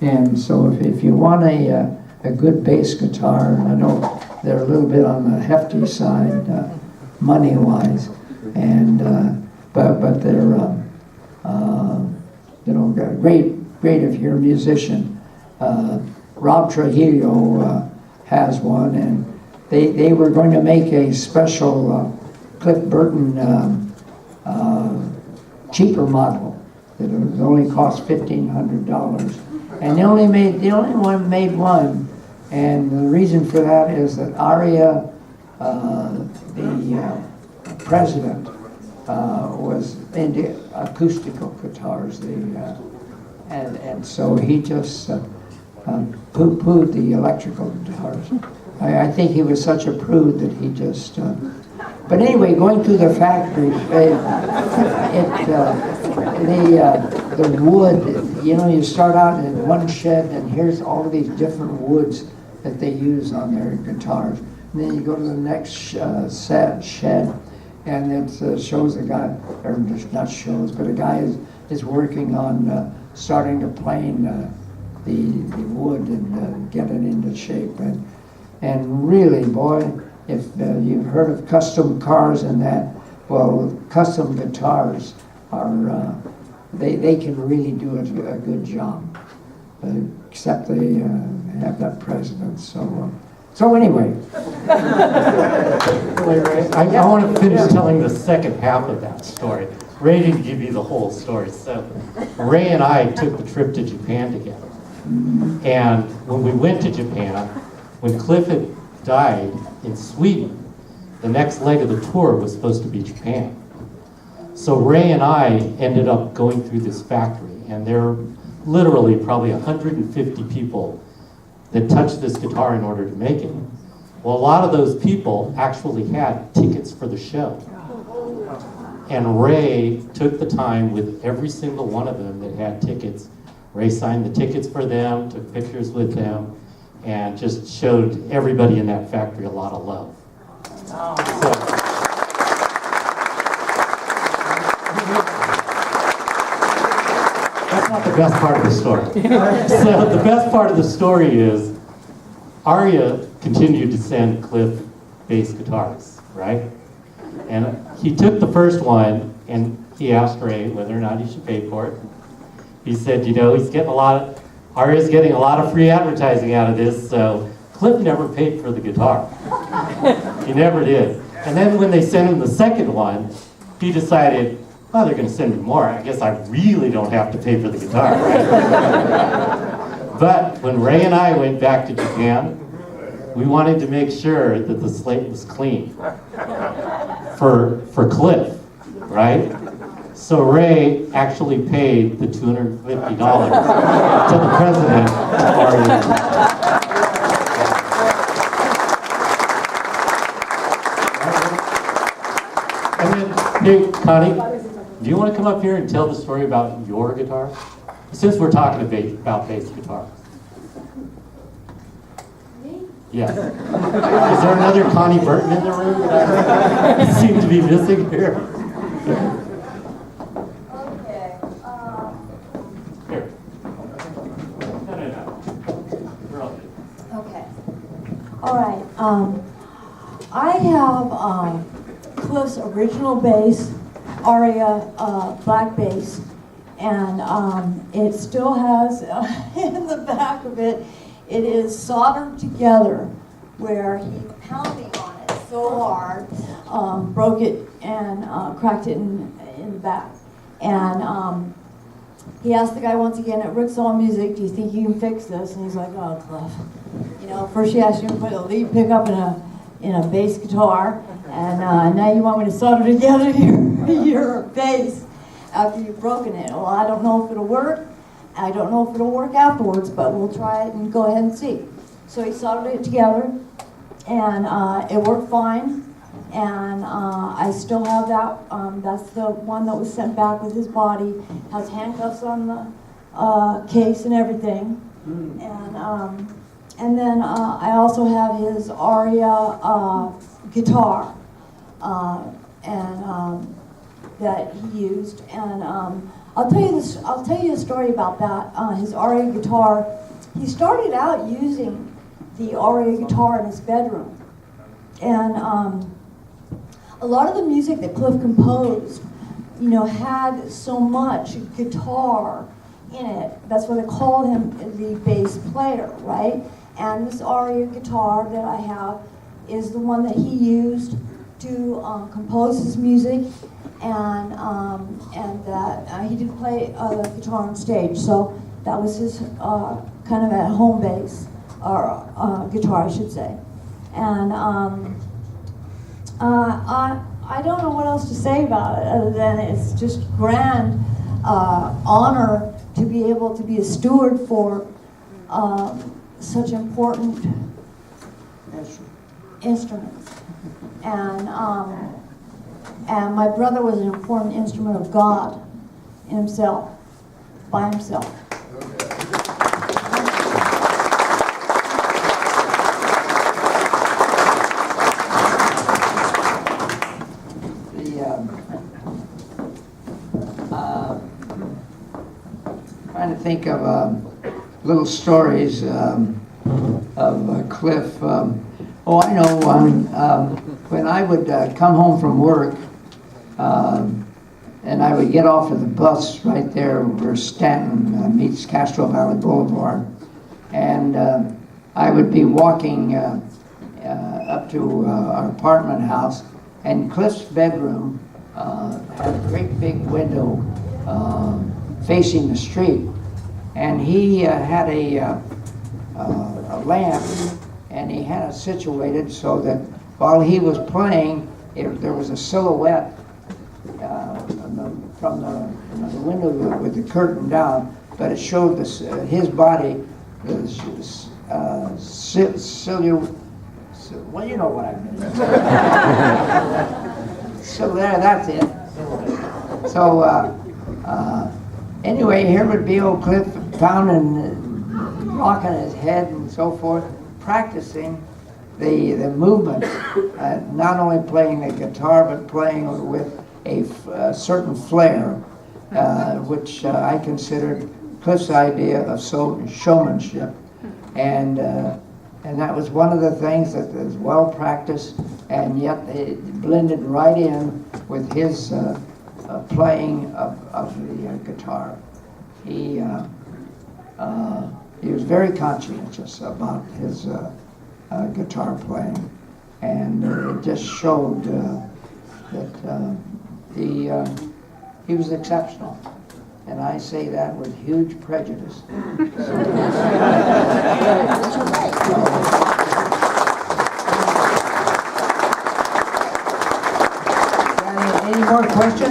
And so if you want a good bass guitar, and I know they're a little bit on the hefty side, money-wise, and but they're great if you're a musician. Rob Trujillo has one, and they were going to make a special Cliff Burton cheaper model that only cost $1,500, and they only one made one, and the reason for that is that Aria, the president, was into acoustical guitars, and so he just poo-pooed the electrical guitars. I think he was such a prude that he just. But anyway, going through the factory, the wood. You know, you start out in one shed, and here's all of these different woods that they use on their guitars. And then you go to the next shed, and it shows a guy, or not shows, but a guy is working on starting to plane the wood and get it into shape. And really, boy, if you've heard of custom cars and that, well, custom guitars are, they can really do a good job, except they have that president, so anyway. Ray, I want to finish telling the second half of that story. Ray didn't give you the whole story. So Ray and I took the trip to Japan together. And when we went to Japan, when Cliff had died in Sweden, the next leg of the tour was supposed to be Japan. So Ray and I ended up going through this factory, and there are literally probably 150 people that touched this guitar in order to make it. Well, a lot of those people actually had tickets for the show. And Ray took the time with every single one of them that had tickets. Ray signed the tickets for them, took pictures with them, and just showed everybody in that factory a lot of love. So, that's not the best part of the story. So the best part of the story is Aria continued to send Cliff bass guitars, right? And he took the first one and he asked Ray whether or not he should pay for it. He said, you know, Aria's getting a lot of free advertising out of this, so Cliff never paid for the guitar. He never did. And then when they sent him the second one, he decided, oh, they're going to send me more. I guess I really don't have to pay for the guitar, right? But when Ray and I went back to Japan, we wanted to make sure that the slate was clean for Cliff, right? So Ray actually paid the $250 to the president of Aria. And then, hey, Connie, do you want to come up here and tell the story about your guitar? Since we're talking about bass guitar. Me? Yes. Is there another Connie Burton in the room that I seem to be missing here? Okay. Here. No. We're all good. Okay. All right. I have Cliff's original bass, Aria black bass, and it still has in the back of it, it is soldered together where he pounding on it so hard, broke it and cracked it in the back. And he asked the guy once again at Rick's All Music, do you think you can fix this? And he's like, oh, Cliff. You know, first you asked him to put a lead pickup in a bass guitar, and now you want me to solder together your bass after you've broken it. Well, I don't know if it'll work. I don't know if it'll work afterwards, but we'll try it and go ahead and see. So he soldered it together, and it worked fine. And I still have that. That's the one that was sent back with his body. Has handcuffs on the case and everything. And then I also have his Aria guitar, that he used. And I'll tell you this. I'll tell you a story about that. His aria guitar. He started out using the aria guitar in his bedroom, and a lot of the music that Cliff composed, you know, had so much guitar in it. That's why they call him the bass player, right? And this aria guitar that I have is the one that he used to compose his music, and that he didn't play the guitar on stage, so that was his kind of at home bass or guitar, I should say. And I don't know what else to say about it other than it's just grand honor to be able to be a steward for such important instruments. And my brother was an important instrument of God himself, by himself. Trying to think of little stories of Cliff. Oh, I know one. When I would come home from work, and I would get off of the bus right there where Stanton meets Castro Valley Boulevard, and I would be walking up to our apartment house, and Cliff's bedroom had a great big window facing the street, and he had a lamp, and he had it situated so that while he was playing, there was a silhouette from the window with the curtain down, but it showed this, his body, well, you know what I mean. So there, that's it. So anyway, here would be old Cliff pounding, rocking his head and so forth, practicing the movement, not only playing the guitar, but playing with a certain flair, which I considered Cliff's idea of showmanship. And that was one of the things that was well practiced, and yet it blended right in with his playing of the guitar. He was very conscientious about his guitar playing, and it just showed that he was exceptional. And I say that with huge prejudice. Any more questions?